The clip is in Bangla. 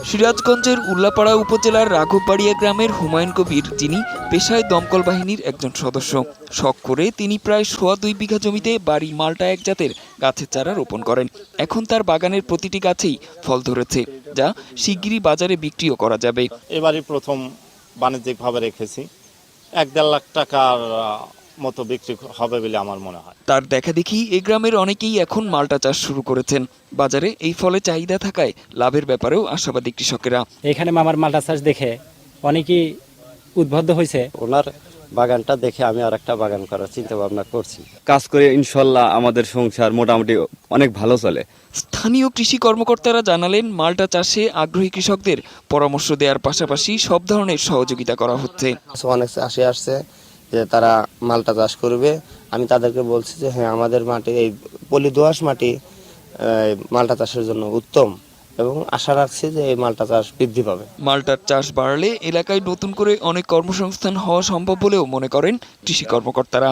সিরাজগঞ্জের উল্লাপাড়া উপজেলার রাঘববাড়িয়া গ্রামের হুমায়ুন কবির, যিনি পেশায় দমকল বাহিনীর একজন সদস্য। শখ করে তিনি প্রায় 2.25 বিঘা জমিতে বাড়ি মাল্টা এক জাতের গাছের চারা রোপণ করেন। এখন তার বাগানের প্রতিটি গাছেই ফল ধরেছে, যা শিগগিরই বাজারে বিক্রিও করা যাবে। এবারই প্রথম বাণিজ্যিকভাবে রেখেছি, 1-1.5 লাখ টাকার মতো বিক্রি হবে বলে আমার মনে হয়। তার দেখা দেখি এই গ্রামের অনেকেই এখন মাল্টা চাষ শুরু করেছেন। বাজারে এই ফলে চাহিদা থাকায় লাভের ব্যাপারেও আশাবাদী কৃষকেরা। এখানে মামার মাল্টা চাষ দেখে অনেকেই উদ্বুদ্ধ হয়েছে। ওনার বাগানটা দেখে আমি আর একটা বাগান করার চিন্তা ভাবনা করছি। কাজ করে ইনশাল্লাহ আমাদের সংসার মোটামুটি অনেক ভালো চলে। স্থানীয় কৃষি কর্মকর্তারা জানালেন, মাল্টা চাষে আগ্রহী কৃষকদের পরামর্শ দেওয়ার পাশাপাশি সব ধরনের সহযোগিতা করা হচ্ছে। অনেক চাষি আসছে যে তারা মাল্টা চাষ করবে। আমি তাদেরকে বলছি যে হ্যাঁ, আমাদের মাটি এই পলি দোআঁশ মাটি মাল্টা চাষের জন্য উত্তম, এবং আশা রাখছি যে এই মাল্টা চাষ বৃদ্ধি পাবে। মাল্টার চাষ বাড়লে এলাকায় নতুন করে অনেক কর্মসংস্থান হওয়া সম্ভব বলেও মনে করেন কৃষি কর্মকর্তারা।